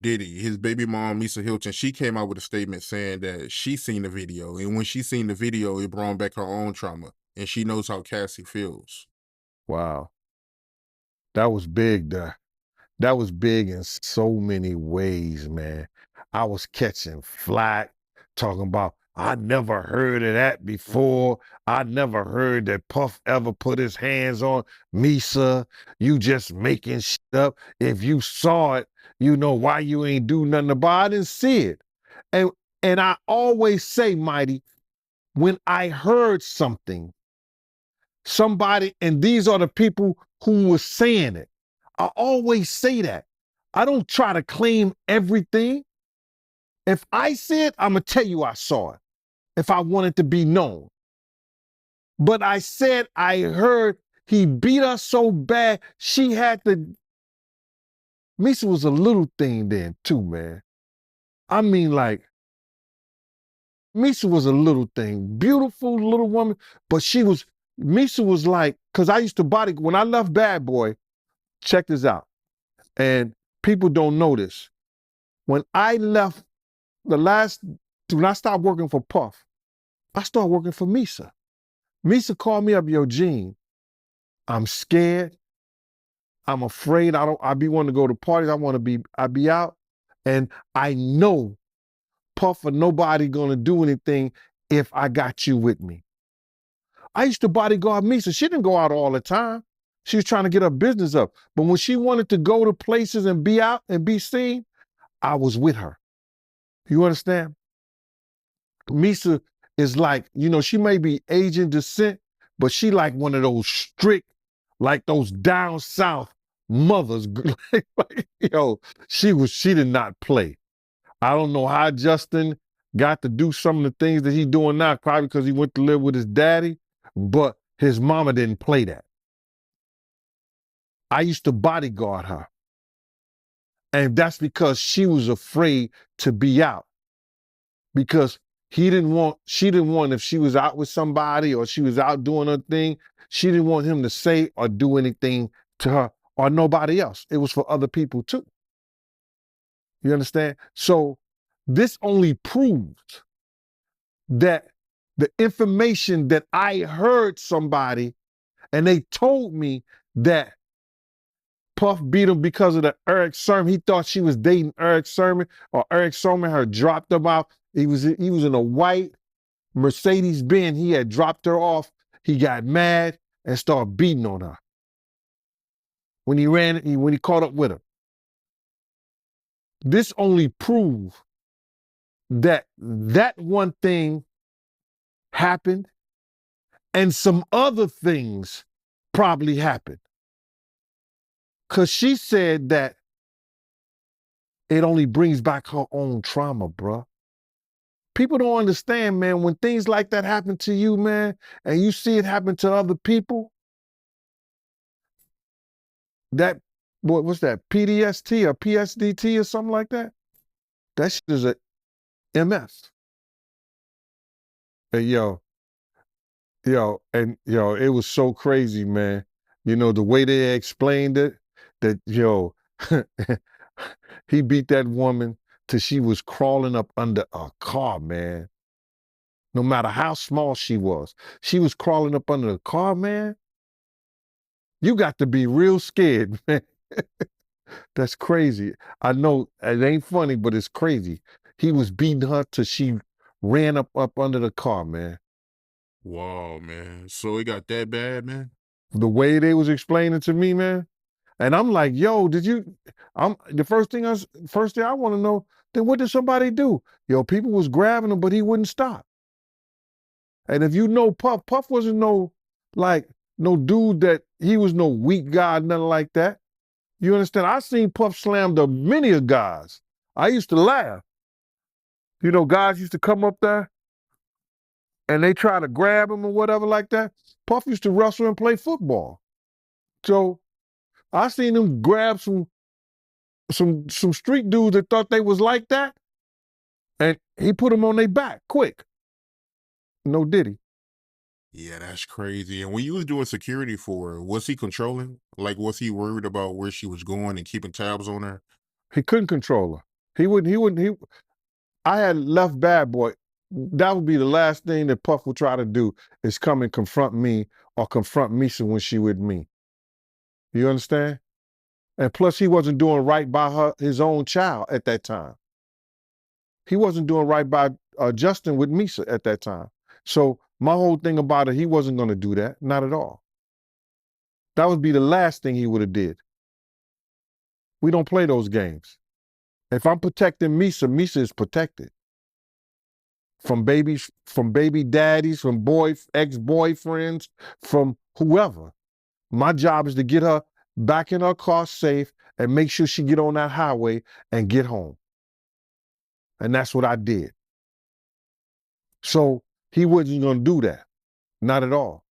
Diddy, his baby mom, Misa Hilton, she came out with a statement saying that she seen the video, and when she seen the video, it brought back her own trauma, and she knows how Cassie feels. Wow. That was big. That was big in so many ways, man. I was catching flack talking about, I never heard of that before. I never heard that Puff ever put his hands on Misa. You just making shit up. If you saw it, you know why you ain't do nothing about it. I didn't see it. And and I always say, Mighty, when I heard something, somebody, and these are the people who were saying it. I always say that. I don't try to claim everything. If I see it, I'm going to tell you I saw it if I want it to be known. But I said I heard he beat her so bad, she had to. Misa was a little thing then, too, man. I mean, like, Misa was a little thing, beautiful little woman, but Misa was like, because I used to when I left Bad Boy, check this out. And people don't know this. When I left when I stopped working for Puff, I started working for Misa. Misa called me up, yo, Gene, I'm scared. I'm afraid. I be wanting to go to parties. I be out. And I know Puff or nobody gonna do anything if I got you with me. I used to bodyguard Misa. She didn't go out all the time. She was trying to get her business up. But when she wanted to go to places and be out and be seen, I was with her. You understand? Misa is like, she may be Asian descent, but she like one of those strict, like those down south mothers. She did not play. I don't know how Justin got to do some of the things that he's doing now, probably because he went to live with his daddy, but his mama didn't play that. I used to bodyguard her. And that's because she was afraid to be out. Because she didn't want, if she was out with somebody or she was out doing her thing, she didn't want him to say or do anything to her or nobody else. It was for other people too. You understand? So this only proves that the information that I heard somebody and they told me that Puff beat him because of the Eric Sermon. He thought she was dating Eric Sermon, or Eric Sermon had dropped him off. He was in a white Mercedes Benz. He had dropped her off. He got mad and started beating on her. When he caught up with her. This only proves that one thing happened and some other things probably happened. Because she said that it only brings back her own trauma, bruh. People don't understand, man, when things like that happen to you, man, and you see it happen to other people, what's that, PDST or PSDT or something like that? That shit is a MS. And it was so crazy, man. The way they explained it, that, he beat that woman till she was crawling up under a car, man. No matter how small she was crawling up under the car, man. You got to be real scared, man. That's crazy. I know it ain't funny, but it's crazy. He was beating her till she ran up under the car, man. Wow, man. So it got that bad, man? The way they was explaining to me, man. And I'm like, yo, the first thing I want to know, then what did somebody do? Yo, people was grabbing him, but he wouldn't stop. And if you know Puff wasn't no dude that he was no weak guy, nothing like that. You understand? I seen Puff slam to many of guys. I used to laugh. Guys used to come up there and they try to grab him or whatever like that. Puff used to wrestle and play football. So I seen him grab some street dudes that thought they was like that, and he put them on their back quick. No Diddy. Yeah, that's crazy. And when you was doing security for her, was he controlling? Like, was he worried about where she was going and keeping tabs on her? He couldn't control her. I had left Bad Boy. That would be the last thing that Puff would try to do is come and confront me or confront Misa when she with me. You understand? And plus, he wasn't doing right by his own child at that time. He wasn't doing right by Justin with Misa at that time. So my whole thing about it, he wasn't going to do that, not at all. That would be the last thing he would have did. We don't play those games. If I'm protecting Misa, Misa is protected from babies, from baby daddies, from ex-boyfriends, from whoever. My job is to get her back in her car safe and make sure she get on that highway and get home. And that's what I did. So he wasn't going to do that. Not at all.